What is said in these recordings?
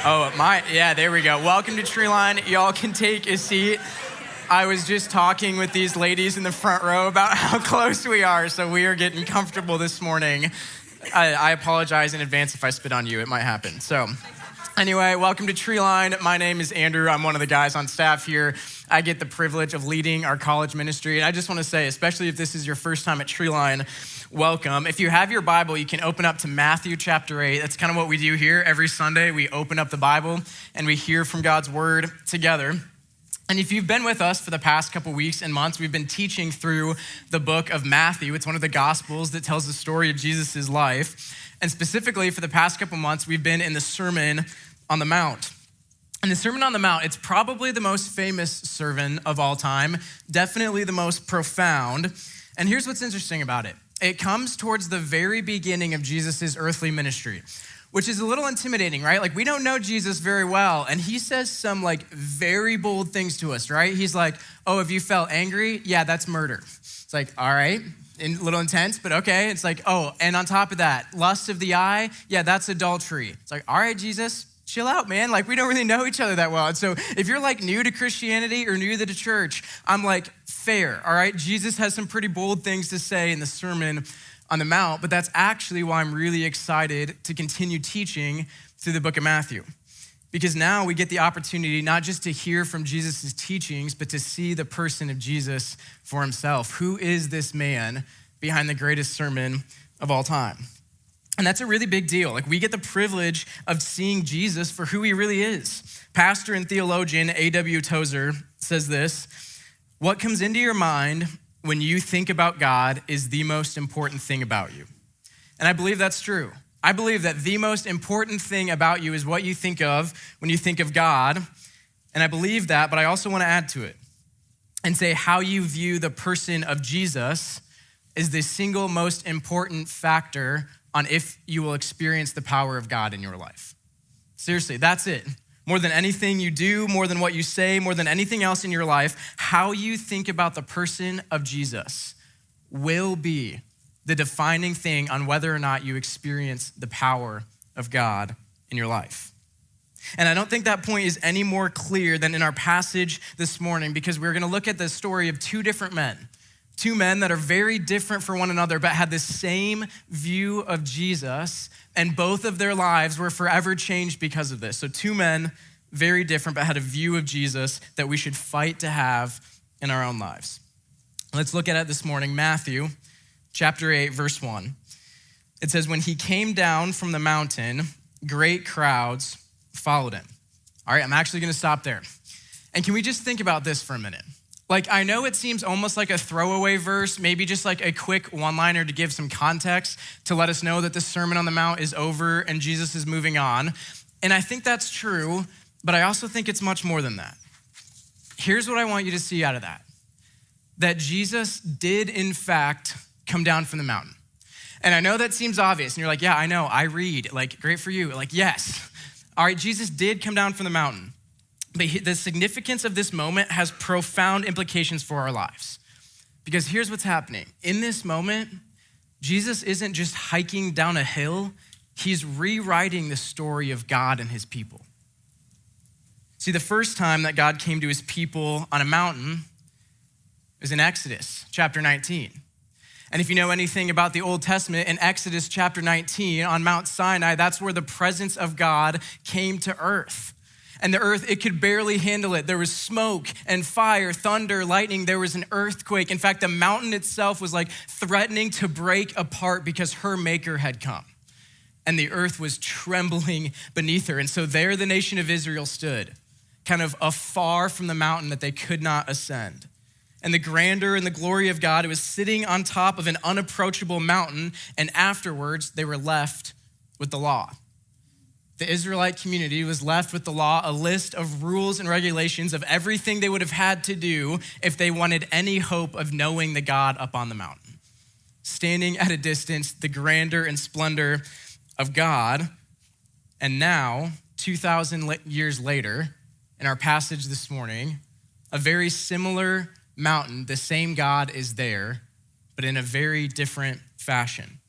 There we go. Welcome to Treeline. Y'all can take a seat. I was just talking with these ladies in the front row about how close we are, so we are getting comfortable this morning. I apologize in advance if I spit on you. It might happen. So anyway, welcome to Treeline. My name is Andrew. I'm one of the guys on staff here. I get the privilege of leading our college ministry. And I just want to say, especially if this is your first time at Treeline, welcome. If you have your Bible, you can open up to Matthew chapter 8. That's kind of what we do here. Every Sunday, we open up the Bible and we hear from God's word together. And if you've been with us for the past couple weeks and months, we've been teaching through the book of Matthew. It's one of the Gospels that tells the story of Jesus' life. And specifically for the past couple months, we've been in the Sermon on the Mount. And the Sermon on the Mount, it's probably the most famous sermon of all time, definitely the most profound. And here's what's interesting about it. It comes towards the very beginning of Jesus' earthly ministry, which is a little intimidating, right? Like, we don't know Jesus very well, and he says some very bold things to us, right? He's like, oh, if you felt angry, yeah, that's murder. It's like, all right, a little intense, but okay. It's like, oh, and on top of that, lust of the eye, yeah, that's adultery. It's like, all right, Jesus, chill out, man. Like, we don't really know each other that well. And so if you're new to Christianity or new to the church, I'm like, fair, all right? Jesus has some pretty bold things to say in the Sermon on the Mount, but that's actually why I'm really excited to continue teaching through the book of Matthew. Because now we get the opportunity not just to hear from Jesus' teachings, but to see the person of Jesus for himself. Who is this man behind the greatest sermon of all time? And that's a really big deal. We get the privilege of seeing Jesus for who he really is. Pastor and theologian A.W. Tozer says this: what comes into your mind when you think about God is the most important thing about you. And I believe that's true. I believe that the most important thing about you is what you think of when you think of God. And I believe that, but I also want to add to it and say how you view the person of Jesus is the single most important factor on if you will experience the power of God in your life. Seriously, that's it. More than anything you do, more than what you say, more than anything else in your life, how you think about the person of Jesus will be the defining thing on whether or not you experience the power of God in your life. And I don't think that point is any more clear than in our passage this morning, because we're going to look at the story of two different men. Two men that are very different from one another, but had the same view of Jesus, and both of their lives were forever changed because of this. So two men, very different, but had a view of Jesus that we should fight to have in our own lives. Let's look at it this morning. Matthew chapter 8, verse 1. It says, when he came down from the mountain, great crowds followed him. All right, I'm actually going to stop there. And can we just think about this for a minute? I know it seems almost like a throwaway verse, maybe just a quick one-liner to give some context to let us know that the Sermon on the Mount is over and Jesus is moving on. And I think that's true, but I also think it's much more than that. Here's what I want you to see out of that. That Jesus did, in fact, come down from the mountain. And I know that seems obvious, and you're like, yeah, I know, I read. Great for you. Yes. All right, Jesus did come down from the mountain. But the significance of this moment has profound implications for our lives. Because here's what's happening. In this moment, Jesus isn't just hiking down a hill, he's rewriting the story of God and his people. See, the first time that God came to his people on a mountain was in Exodus chapter 19. And if you know anything about the Old Testament, in Exodus chapter 19 on Mount Sinai, that's where the presence of God came to earth. And the earth, it could barely handle it. There was smoke and fire, thunder, lightning. There was an earthquake. In fact, the mountain itself was threatening to break apart because her maker had come. And the earth was trembling beneath her. And so there the nation of Israel stood, kind of afar from the mountain that they could not ascend. And the grandeur and the glory of God, it was sitting on top of an unapproachable mountain. And afterwards, they were left with the law. The Israelite community was left with the law, a list of rules and regulations of everything they would have had to do if they wanted any hope of knowing the God up on the mountain. Standing at a distance, the grandeur and splendor of God. And now, 2,000 years later, in our passage this morning, a very similar mountain, the same God is there, but in a very different fashion.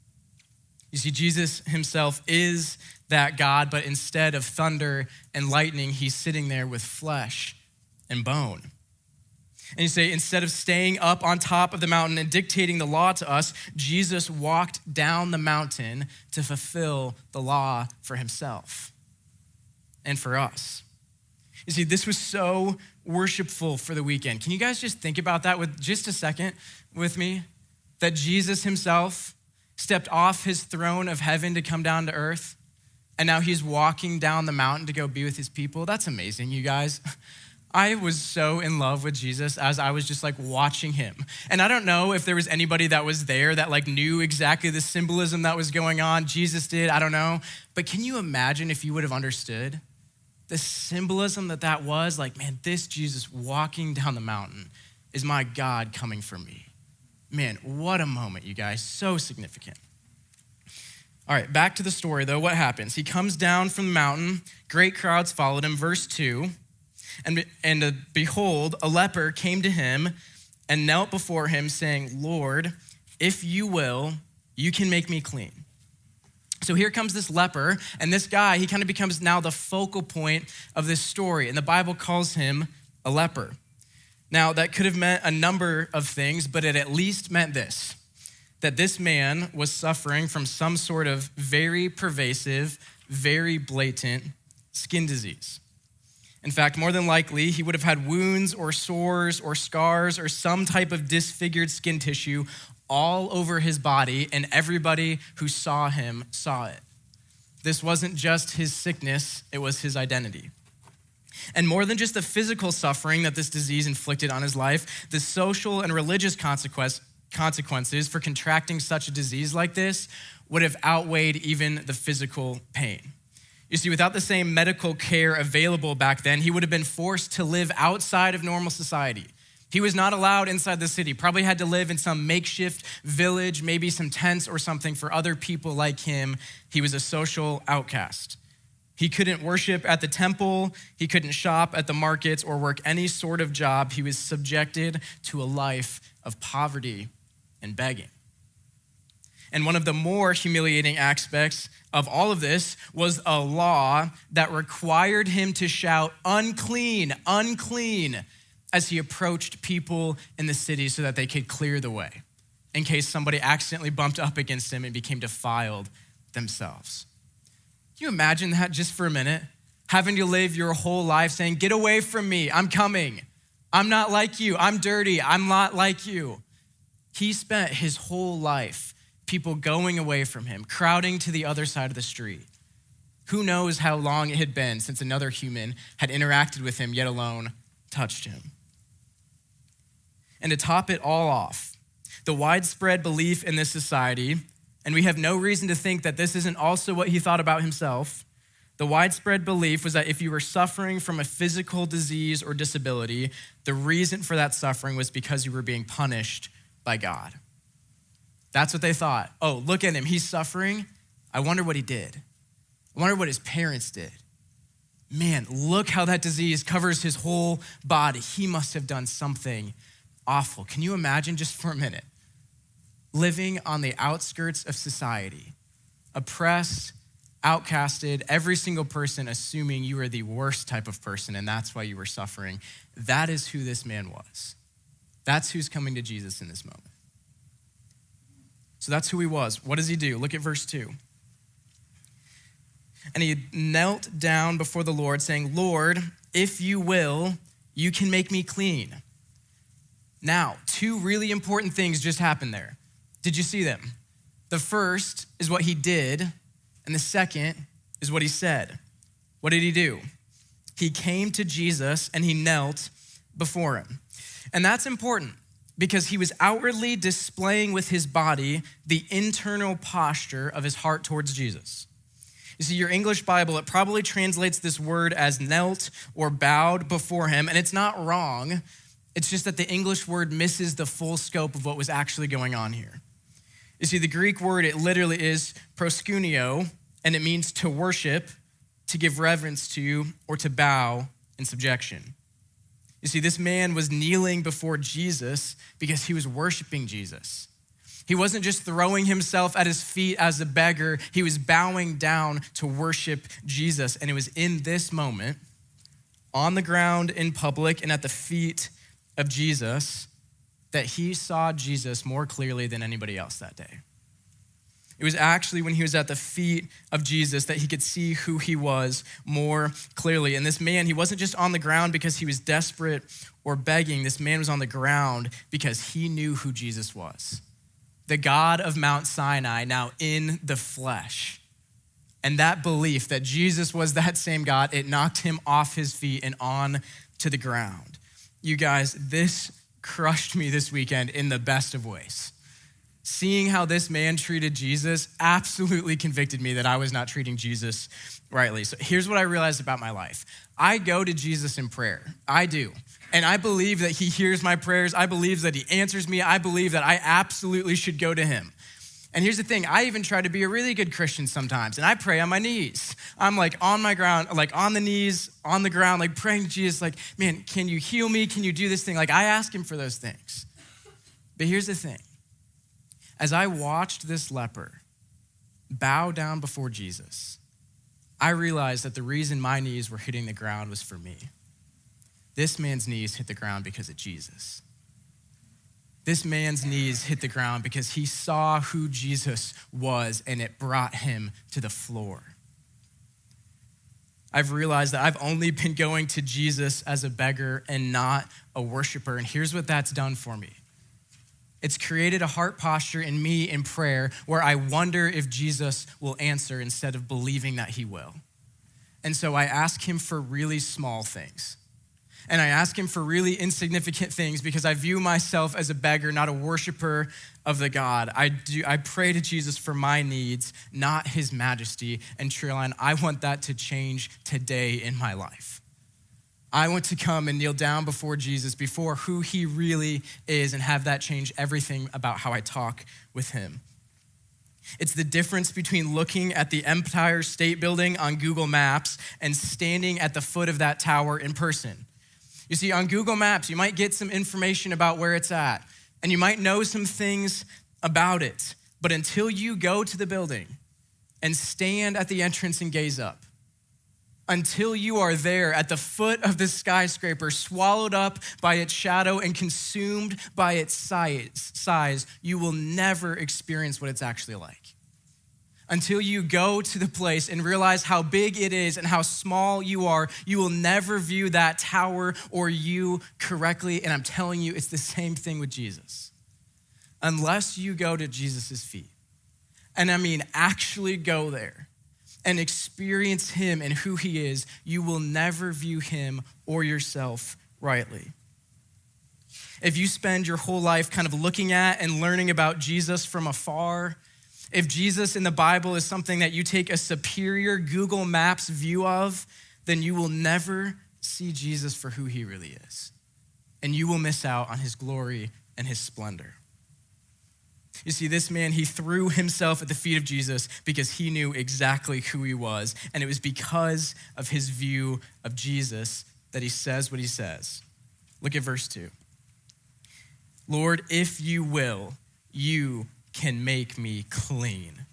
You see, Jesus himself is that God, but instead of thunder and lightning, he's sitting there with flesh and bone. And you say, instead of staying up on top of the mountain and dictating the law to us, Jesus walked down the mountain to fulfill the law for himself and for us. You see, this was so worshipful for the weekend. Can you guys just think about that with just a second with me? That Jesus himself stepped off his throne of heaven to come down to earth, and now he's walking down the mountain to go be with his people. That's amazing, you guys. I was so in love with Jesus as I was just like watching him. And I don't know if there was anybody that was there that like knew exactly the symbolism that was going on. Jesus did, I don't know. But can you imagine if you would have understood the symbolism that was? Like, man, this Jesus walking down the mountain is my God coming for me. Man, what a moment, you guys. So significant. All right, back to the story, though. What happens? He comes down from the mountain. Great crowds followed him. Verse 2, and behold, a leper came to him and knelt before him, saying, Lord, if you will, you can make me clean. So here comes this leper, and this guy, he kind of becomes now the focal point of this story, and the Bible calls him a leper. Now, that could have meant a number of things, but it at least meant this, that this man was suffering from some sort of very pervasive, very blatant skin disease. In fact, more than likely, he would have had wounds or sores or scars or some type of disfigured skin tissue all over his body, and everybody who saw him saw it. This wasn't just his sickness, it was his identity. And more than just the physical suffering that this disease inflicted on his life, the social and religious consequences for contracting such a disease like this would have outweighed even the physical pain. You see, without the same medical care available back then, he would have been forced to live outside of normal society. He was not allowed inside the city, probably had to live in some makeshift village, maybe some tents or something for other people like him. He was a social outcast. He couldn't worship at the temple, he couldn't shop at the markets or work any sort of job. He was subjected to a life of poverty and begging. And one of the more humiliating aspects of all of this was a law that required him to shout, unclean, unclean, as he approached people in the city so that they could clear the way in case somebody accidentally bumped up against him and became defiled themselves. Can you imagine that just for a minute? Having to live your whole life saying, get away from me, I'm coming. I'm not like you, I'm dirty, I'm not like you. He spent his whole life, people going away from him, crowding to the other side of the street. Who knows how long it had been since another human had interacted with him, yet alone touched him. And to top it all off, the widespread belief in this society, and we have no reason to think that this isn't also what he thought about himself, the widespread belief was that if you were suffering from a physical disease or disability, the reason for that suffering was because you were being punished by God. That's what they thought. Oh, look at him, he's suffering. I wonder what he did. I wonder what his parents did. Man, look how that disease covers his whole body. He must have done something awful. Can you imagine just for a minute? Living on the outskirts of society, oppressed, outcasted, every single person assuming you were the worst type of person and that's why you were suffering. That is who this man was. That's who's coming to Jesus in this moment. So that's who he was. What does he do? Look at verse 2. And he knelt down before the Lord saying, Lord, if you will, you can make me clean. Now, two really important things just happened there. Did you see them? The first is what he did, and the second is what he said. What did he do? He came to Jesus and he knelt before him. And that's important because he was outwardly displaying with his body the internal posture of his heart towards Jesus. You see, your English Bible, it probably translates this word as knelt or bowed before him, and it's not wrong. It's just that the English word misses the full scope of what was actually going on here. You see, the Greek word, it literally is proskuneo, and it means to worship, to give reverence to, or to bow in subjection. You see, this man was kneeling before Jesus because he was worshiping Jesus. He wasn't just throwing himself at his feet as a beggar. He was bowing down to worship Jesus. And it was in this moment, on the ground in public and at the feet of Jesus, that he saw Jesus more clearly than anybody else that day. It was actually when he was at the feet of Jesus that he could see who he was more clearly. And this man, he wasn't just on the ground because he was desperate or begging. This man was on the ground because he knew who Jesus was. The God of Mount Sinai, now in the flesh. And that belief that Jesus was that same God, it knocked him off his feet and on to the ground. You guys, this crushed me this weekend in the best of ways. Seeing how this man treated Jesus absolutely convicted me that I was not treating Jesus rightly. So here's what I realized about my life. I go to Jesus in prayer. I do. And I believe that he hears my prayers. I believe that he answers me. I believe that I absolutely should go to him. And here's the thing, I even try to be a really good Christian sometimes, and I pray on my knees. I'm like on my ground, like on the knees, on the ground, like praying to Jesus, like, man, can you heal me? Can you do this thing? Like I ask him for those things. But here's the thing. As I watched this leper bow down before Jesus, I realized that the reason my knees were hitting the ground was for me. This man's knees hit the ground because of Jesus. This man's knees hit the ground because he saw who Jesus was, and it brought him to the floor. I've realized that I've only been going to Jesus as a beggar and not a worshiper, and here's what that's done for me. It's created a heart posture in me in prayer where I wonder if Jesus will answer instead of believing that he will. And so I ask him for really small things. And I ask him for really insignificant things because I view myself as a beggar, not a worshiper of the God. I pray to Jesus for my needs, not his majesty. And Treeline, I want that to change today in my life. I want to come and kneel down before Jesus, before who he really is, and have that change everything about how I talk with him. It's the difference between looking at the Empire State Building on Google Maps and standing at the foot of that tower in person. You see, on Google Maps, you might get some information about where it's at, and you might know some things about it. But until you go to the building and stand at the entrance and gaze up, until you are there at the foot of the skyscraper, swallowed up by its shadow and consumed by its size, you will never experience what it's actually like. Until you go to the place and realize how big it is and how small you are, you will never view that tower or you correctly. And I'm telling you, it's the same thing with Jesus. Unless you go to Jesus' feet, and I mean actually go there and experience him and who he is, you will never view him or yourself rightly. If you spend your whole life kind of looking at and learning about Jesus from afar, if Jesus in the Bible is something that you take a superior Google Maps view of, then you will never see Jesus for who he really is. And you will miss out on his glory and his splendor. You see, this man, he threw himself at the feet of Jesus because he knew exactly who he was. And it was because of his view of Jesus that he says what he says. Look at verse 2. Lord, if you will, you can make me clean.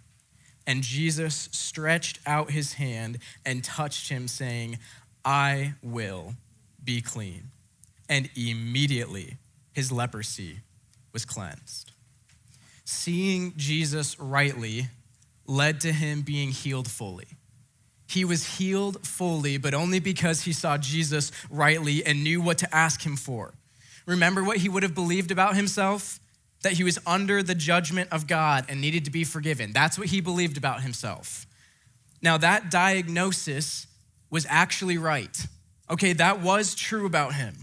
And Jesus stretched out his hand and touched him, saying, I will be clean. And immediately his leprosy was cleansed. Seeing Jesus rightly led to him being healed fully. He was healed fully, but only because he saw Jesus rightly and knew what to ask him for. Remember what he would have believed about himself? That he was under the judgment of God and needed to be forgiven. That's what he believed about himself. Now that diagnosis was actually right. Okay, that was true about him.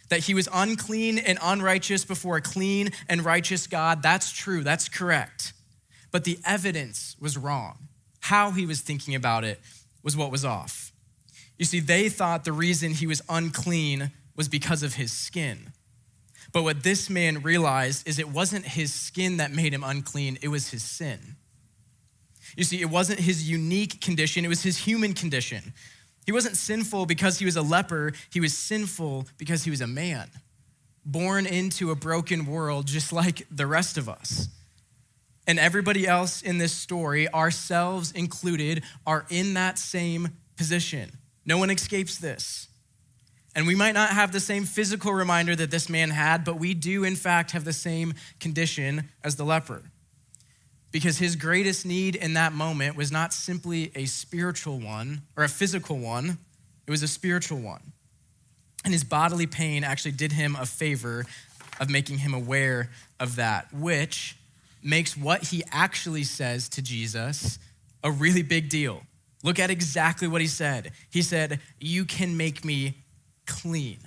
That he was unclean and unrighteous before a clean and righteous God. That's true, that's correct. But the evidence was wrong. How he was thinking about it was what was off. You see, they thought the reason he was unclean was because of his skin. But what this man realized is it wasn't his skin that made him unclean, it was his sin. You see, it wasn't his unique condition, it was his human condition. He wasn't sinful because he was a leper, he was sinful because he was a man, born into a broken world just like the rest of us. And everybody else in this story, ourselves included, are in that same position. No one escapes this. And we might not have the same physical reminder that this man had, but we do, in fact, have the same condition as the leper. Because his greatest need in that moment was not simply a spiritual one or a physical one, it was a spiritual one. And his bodily pain actually did him a favor of making him aware of that, which makes what he actually says to Jesus a really big deal. Look at exactly what he said. He said, "You can make me clean."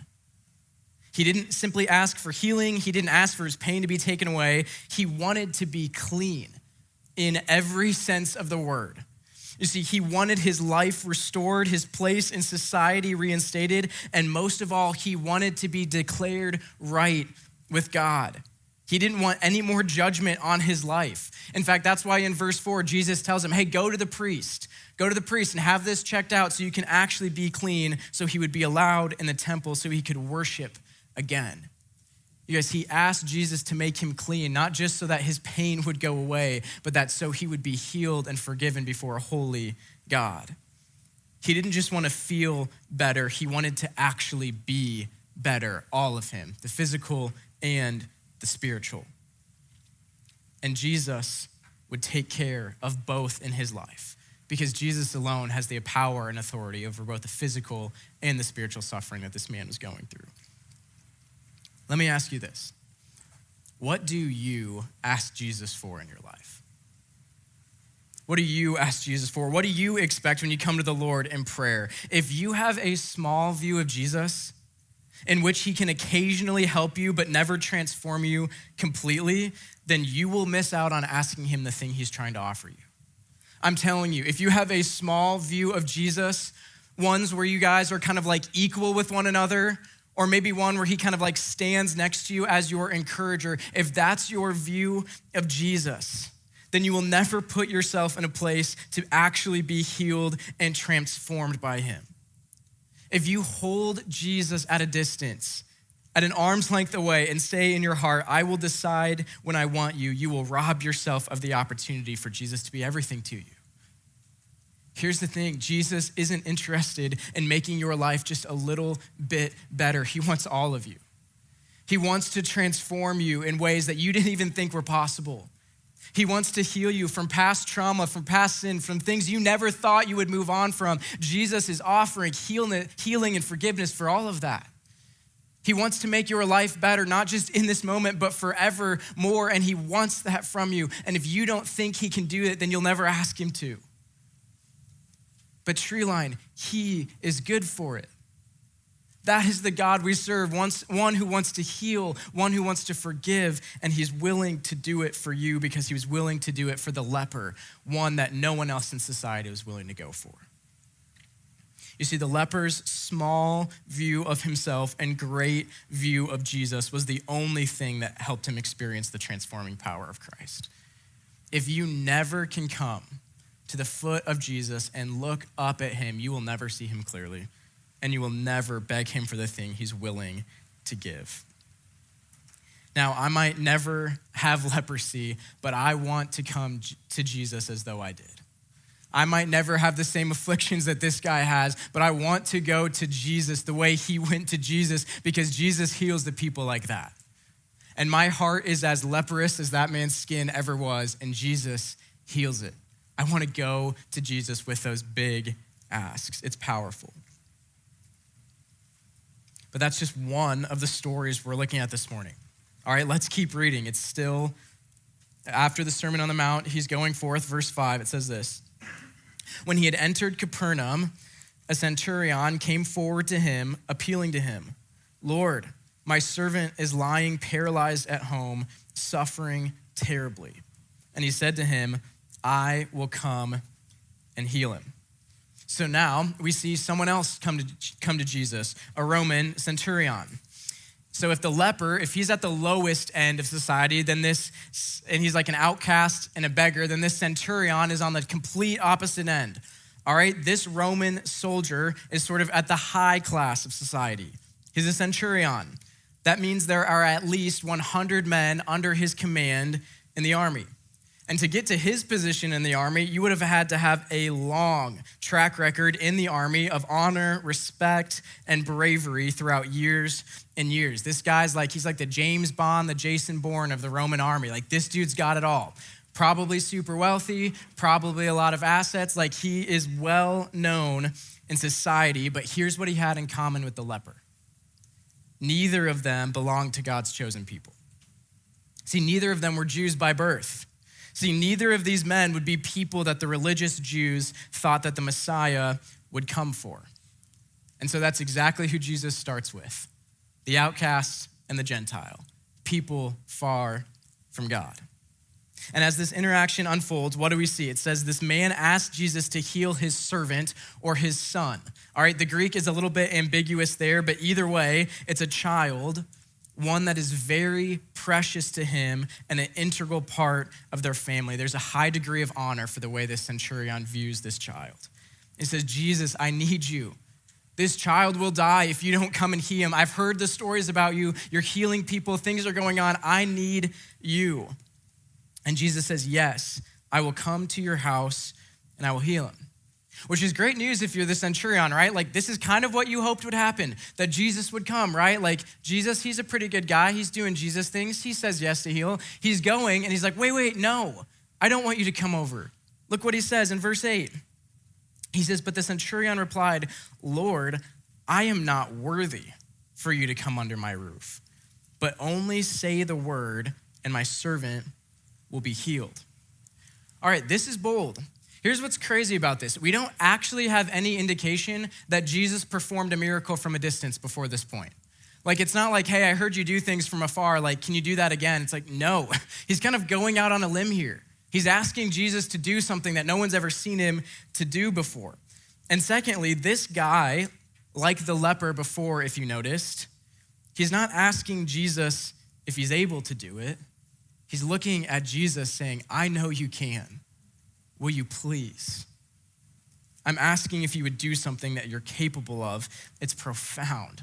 He didn't simply ask for healing. He didn't ask for his pain to be taken away. He wanted to be clean in every sense of the word. You see, he wanted his life restored, his place in society reinstated, and most of all, he wanted to be declared right with God. He didn't want any more judgment on his life. In fact, that's why in verse 4, Jesus tells him, hey, go to the priest and have this checked out so you can actually be clean, so he would be allowed in the temple so he could worship again. You guys, he asked Jesus to make him clean, not just so that his pain would go away, but that so he would be healed and forgiven before a holy God. He didn't just want to feel better, he wanted to actually be better, all of him, the physical and the spiritual. And Jesus would take care of both in his life, because Jesus alone has the power and authority over both the physical and the spiritual suffering that this man was going through. Let me ask you this. What do you ask Jesus for in your life? What do you ask Jesus for? What do you expect when you come to the Lord in prayer? If you have a small view of Jesus in which he can occasionally help you but never transform you completely, then you will miss out on asking him the thing he's trying to offer you. I'm telling you, if you have a small view of Jesus, ones where you guys are kind of like equal with one another, or maybe one where he kind of like stands next to you as your encourager, if that's your view of Jesus, then you will never put yourself in a place to actually be healed and transformed by him. If you hold Jesus at a distance, at an arm's length away, and say in your heart, I will decide when I want you, you will rob yourself of the opportunity for Jesus to be everything to you. Here's the thing, Jesus isn't interested in making your life just a little bit better. He wants all of you. He wants to transform you in ways that you didn't even think were possible. He wants to heal you from past trauma, from past sin, from things you never thought you would move on from. Jesus is offering healing and forgiveness for all of that. He wants to make your life better, not just in this moment, but forever more, and he wants that from you. And if you don't think he can do it, then you'll never ask him to. But Treeline, he is good for it. That is the God we serve, one who wants to heal, one who wants to forgive, and he's willing to do it for you because he was willing to do it for the leper, one that no one else in society was willing to go for. You see, the leper's small view of himself and great view of Jesus was the only thing that helped him experience the transforming power of Christ. If you never can come to the foot of Jesus and look up at him, you will never see him clearly, and you will never beg him for the thing he's willing to give. Now, I might never have leprosy, but I want to come to Jesus as though I did. I might never have the same afflictions that this guy has, but I want to go to Jesus the way he went to Jesus, because Jesus heals the people like that. And my heart is as leprous as that man's skin ever was, and Jesus heals it. I want to go to Jesus with those big asks. It's powerful. But that's just one of the stories we're looking at this morning. All right, let's keep reading. It's still after the Sermon on the Mount. He's going forth. Verse 5, it says this. When he had entered Capernaum, a centurion came forward to him, appealing to him, Lord, my servant is lying paralyzed at home, suffering terribly. And he said to him, I will come and heal him. So now we see someone else come to Jesus, a Roman centurion. So if the leper, if he's at the lowest end of society, then and he's like an outcast and a beggar, then this centurion is on the complete opposite end. All right, this Roman soldier is sort of at the high class of society. He's a centurion. That means there are at least 100 men under his command in the army. And to get to his position in the army, you would have had to have a long track record in the army of honor, respect, and bravery throughout years and years. This guy's he's like the James Bond, the Jason Bourne of the Roman army. This dude's got it all. Probably super wealthy, probably a lot of assets. He is well known in society, but here's what he had in common with the leper. Neither of them belonged to God's chosen people. See, neither of them were Jews by birth. See, neither of these men would be people that the religious Jews thought that the Messiah would come for. And so that's exactly who Jesus starts with, the outcast and the Gentile, people far from God. And as this interaction unfolds, what do we see? It says this man asked Jesus to heal his servant or his son. All right, the Greek is a little bit ambiguous there, but either way, it's a child, one that is very precious to him and an integral part of their family. There's a high degree of honor for the way this centurion views this child. It says, Jesus, I need you. This child will die if you don't come and heal him. I've heard the stories about you. You're healing people. Things are going on. I need you. And Jesus says, yes, I will come to your house and I will heal him. Which is great news if you're the centurion, right? This is kind of what you hoped would happen, that Jesus would come, right? Jesus, he's a pretty good guy. He's doing Jesus things. He says yes to heal. He's going and he's like, wait, no, I don't want you to come over. Look what he says in verse 8. He says, but the centurion replied, Lord, I am not worthy for you to come under my roof, but only say the word and my servant will be healed. All right, this is bold. Here's what's crazy about this. We don't actually have any indication that Jesus performed a miracle from a distance before this point. It's not hey, I heard you do things from afar. Can you do that again? It's no. He's kind of going out on a limb here. He's asking Jesus to do something that no one's ever seen him to do before. And secondly, this guy, like the leper before, if you noticed, he's not asking Jesus if he's able to do it. He's looking at Jesus saying, I know you can. Will you please? I'm asking if you would do something that you're capable of. It's profound.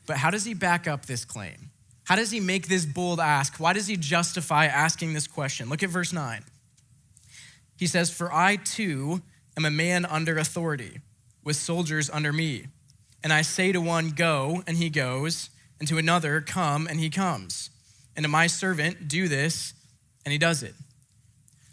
But how does he back up this claim? How does he make this bold ask? Why does he justify asking this question? Look at verse 9. He says, for I too am a man under authority, with soldiers under me. And I say to one, go, and he goes, and to another, come, and he comes. And to my servant, do this, and he does it.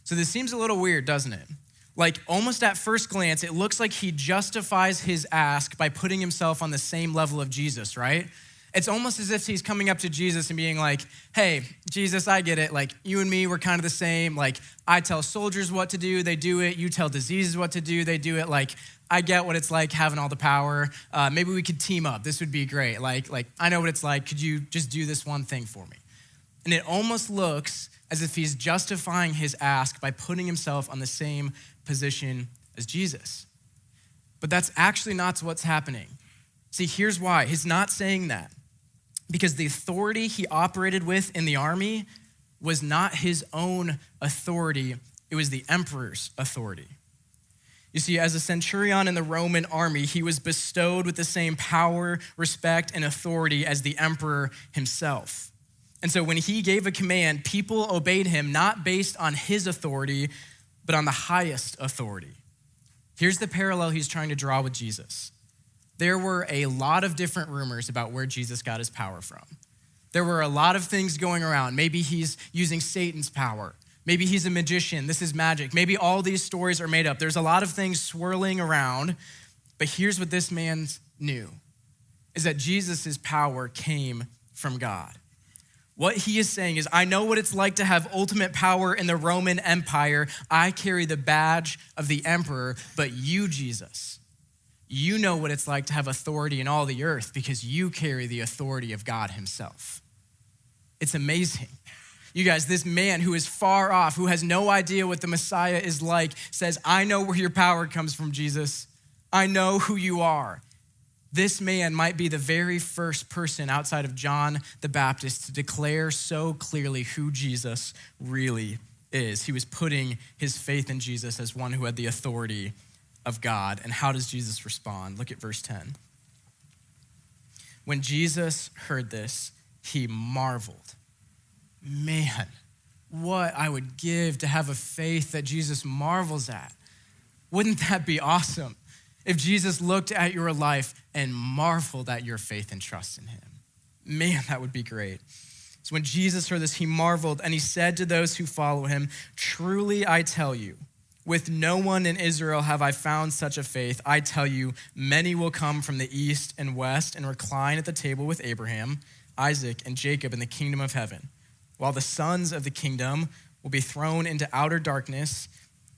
So this seems a little weird, doesn't it? Almost at first glance, it looks like he justifies his ask by putting himself on the same level of Jesus, right? It's almost as if he's coming up to Jesus and being like, hey, Jesus, I get it. You and me, we're kind of the same. I tell soldiers what to do, they do it. You tell diseases what to do, they do it. I get what it's like having all the power. Maybe we could team up. This would be great. I know what it's like. Could you just do this one thing for me? And it almost looks as if he's justifying his ask by putting himself on the same position as Jesus. But that's actually not what's happening. See, here's why. He's not saying that. Because the authority he operated with in the army was not his own authority. It was the emperor's authority. You see, as a centurion in the Roman army, he was bestowed with the same power, respect, and authority as the emperor himself. And so when he gave a command, people obeyed him not based on his authority, but on the highest authority. Here's the parallel he's trying to draw with Jesus. There were a lot of different rumors about where Jesus got his power from. There were a lot of things going around. Maybe he's using Satan's power. Maybe he's a magician. This is magic. Maybe all these stories are made up. There's a lot of things swirling around. But here's what this man knew, is that Jesus' power came from God. What he is saying is, I know what it's like to have ultimate power in the Roman Empire. I carry the badge of the emperor, but you, Jesus, you know what it's like to have authority in all the earth because you carry the authority of God himself. It's amazing. You guys, this man who is far off, who has no idea what the Messiah is like, says, I know where your power comes from, Jesus. I know who you are. This man might be the very first person outside of John the Baptist to declare so clearly who Jesus really is. He was putting his faith in Jesus as one who had the authority of God. And how does Jesus respond? Look at verse 10. When Jesus heard this, he marveled. Man, what I would give to have a faith that Jesus marvels at. Wouldn't that be awesome if Jesus looked at your life and marveled at your faith and trust in him? Man, that would be great. So when Jesus heard this, he marveled and he said to those who follow him, "Truly I tell you, with no one in Israel have I found such a faith. I tell you, many will come from the east and west and recline at the table with Abraham, Isaac, and Jacob in the kingdom of heaven, while the sons of the kingdom will be thrown into outer darkness,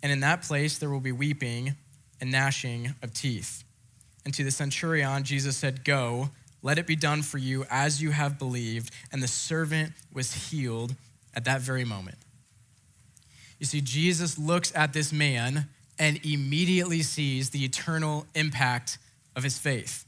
and in that place there will be weeping and gnashing of teeth." And to the centurion, Jesus said, "Go, let it be done for you as you have believed." And the servant was healed at that very moment. You see, Jesus looks at this man and immediately sees the eternal impact of his faith.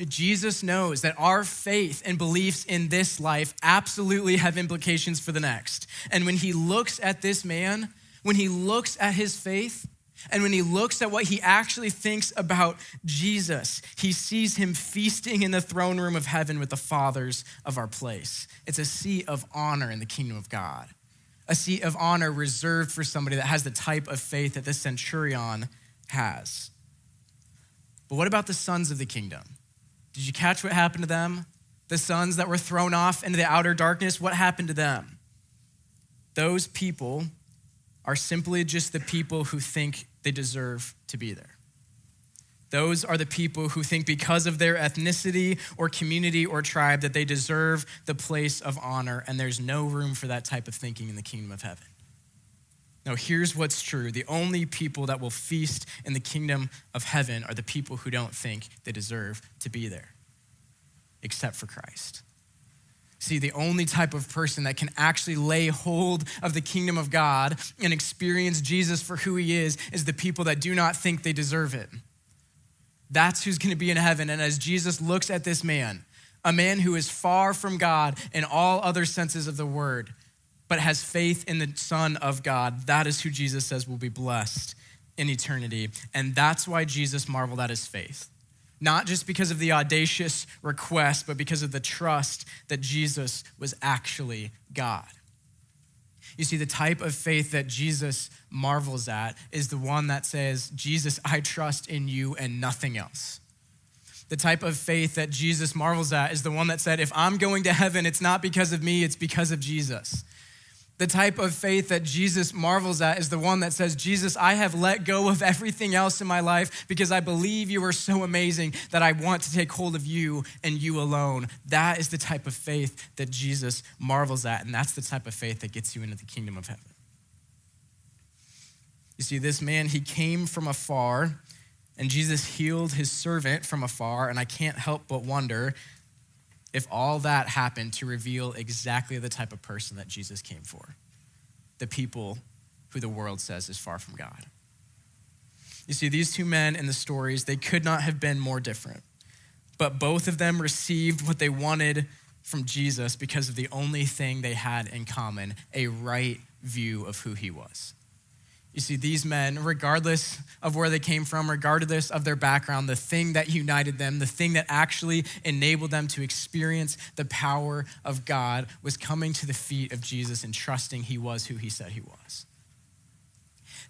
Jesus knows that our faith and beliefs in this life absolutely have implications for the next. And when he looks at this man, when he looks at his faith, and when he looks at what he actually thinks about Jesus, he sees him feasting in the throne room of heaven with the fathers of our place. It's a seat of honor in the kingdom of God, a seat of honor reserved for somebody that has the type of faith that this centurion has. But what about the sons of the kingdom? Did you catch what happened to them? The sons that were thrown off into the outer darkness, what happened to them? Those people are simply just the people who think they deserve to be there. Those are the people who think because of their ethnicity or community or tribe that they deserve the place of honor, and there's no room for that type of thinking in the kingdom of heaven. Now, here's what's true. The only people that will feast in the kingdom of heaven are the people who don't think they deserve to be there, except for Christ. See, the only type of person that can actually lay hold of the kingdom of God and experience Jesus for who he is the people that do not think they deserve it. That's who's going to be in heaven. And as Jesus looks at this man, a man who is far from God in all other senses of the word, but has faith in the Son of God, that is who Jesus says will be blessed in eternity. And that's why Jesus marveled at his faith. Not just because of the audacious request, but because of the trust that Jesus was actually God. You see, the type of faith that Jesus marvels at is the one that says, "Jesus, I trust in you and nothing else." The type of faith that Jesus marvels at is the one that said, if I'm going to heaven, it's not because of me, it's because of Jesus. The type of faith that Jesus marvels at is the one that says, "Jesus, I have let go of everything else in my life because I believe you are so amazing that I want to take hold of you and you alone." That is the type of faith that Jesus marvels at, and that's the type of faith that gets you into the kingdom of heaven. You see, this man, he came from afar, and Jesus healed his servant from afar, and I can't help but wonder if all that happened to reveal exactly the type of person that Jesus came for, the people who the world says is far from God. You see, these two men in the stories, they could not have been more different, but both of them received what they wanted from Jesus because of the only thing they had in common, a right view of who he was. You see, these men, regardless of where they came from, regardless of their background, the thing that united them, the thing that actually enabled them to experience the power of God was coming to the feet of Jesus and trusting he was who he said he was.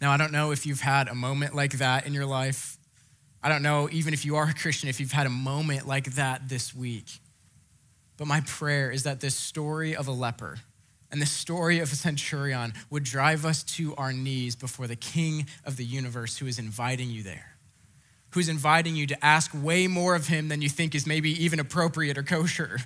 Now, I don't know if you've had a moment like that in your life. I don't know, even if you are a Christian, if you've had a moment like that this week. But my prayer is that this story of a leper and the story of a centurion would drive us to our knees before the King of the universe who is inviting you there, who's inviting you to ask way more of him than you think is maybe even appropriate or kosher.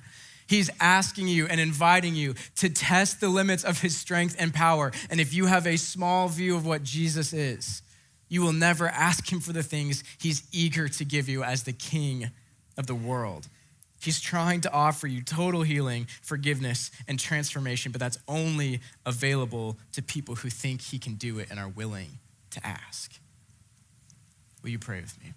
He's asking you and inviting you to test the limits of his strength and power. And if you have a small view of what Jesus is, you will never ask him for the things he's eager to give you as the King of the world. He's trying to offer you total healing, forgiveness, and transformation, but that's only available to people who think he can do it and are willing to ask. Will you pray with me?